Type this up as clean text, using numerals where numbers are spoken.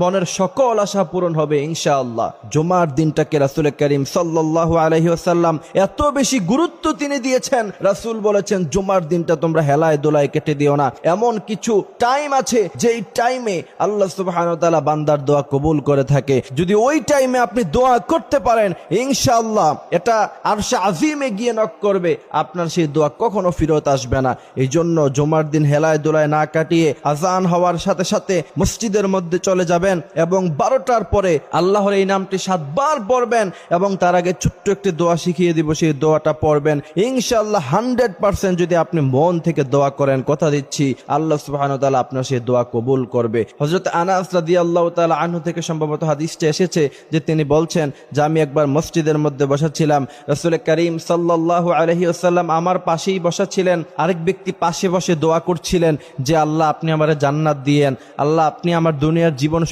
মনের সকল আশা পূরণ হবে ইনশাআল্লাহ। জুমার দিনটাকে রাসূল করিম সাল্লাল্লাহু আলাইহি ওয়াসাল্লাম এত বেশি গুরুত্ব তিনি দিয়েছেন। রাসূল বলেছেন জুমার দিনটা তোমরা হেলায় দোলায় কেটে দিও না। এমন কিছু টাইম আছে যেই টাইমে আল্লাহ সুবহানাহু ওয়া তাআলা বান্দার দোয়া কবুল করে থাকে। যদি ওই টাইমে আপনি দোয়া করতে পারেন ইনশাআল্লাহ এটা আরশে আজিমে গিয়ে নক করবে, আপনার সেই দোয়া কখনো ফেরত আসবে না। এই জন্য জুমার দিন হেলায় দোলায় না কাটিয়ে আজান হওয়ার সাথে সাথে মসজিদের মধ্যে চলে যাবেন এবং 12টার পরে আল্লাহর এই নামটি 7 বার পড়বেন এবং তার আগে ছোট্ট একটি দোয়া শিখিয়ে দিব, সেই দোয়াটা পড়বেন ইনশাআল্লাহ। 100% যদি আপনি মন থেকে দোয়া করেন, কথা দিচ্ছি আল্লাহ সুবহানাহু ওয়া তাআলা আপনার সেই দোয়া কবুল করবে। হযরত আনাস রাদিয়াল্লাহু তাআলা আনহু থেকে সম্ভবত হাদিসটা এসেছে যে তিনি বলছেন যে আমি একবার মসজিদের মধ্যে বসেছিলাম, রাসূল করিম সাল্লাল্লাহু আলাইহি ওয়াসাল্লাম আমার পাশেই বসা ছিলেন, আরেক ব্যক্তি পাশে বসে দোয়া করছিলেন যে আল্লাহ আপনি আমারে জান্নাত দিয়েন, আল্লাহ আপনি আমার দুনিয়ার জীবন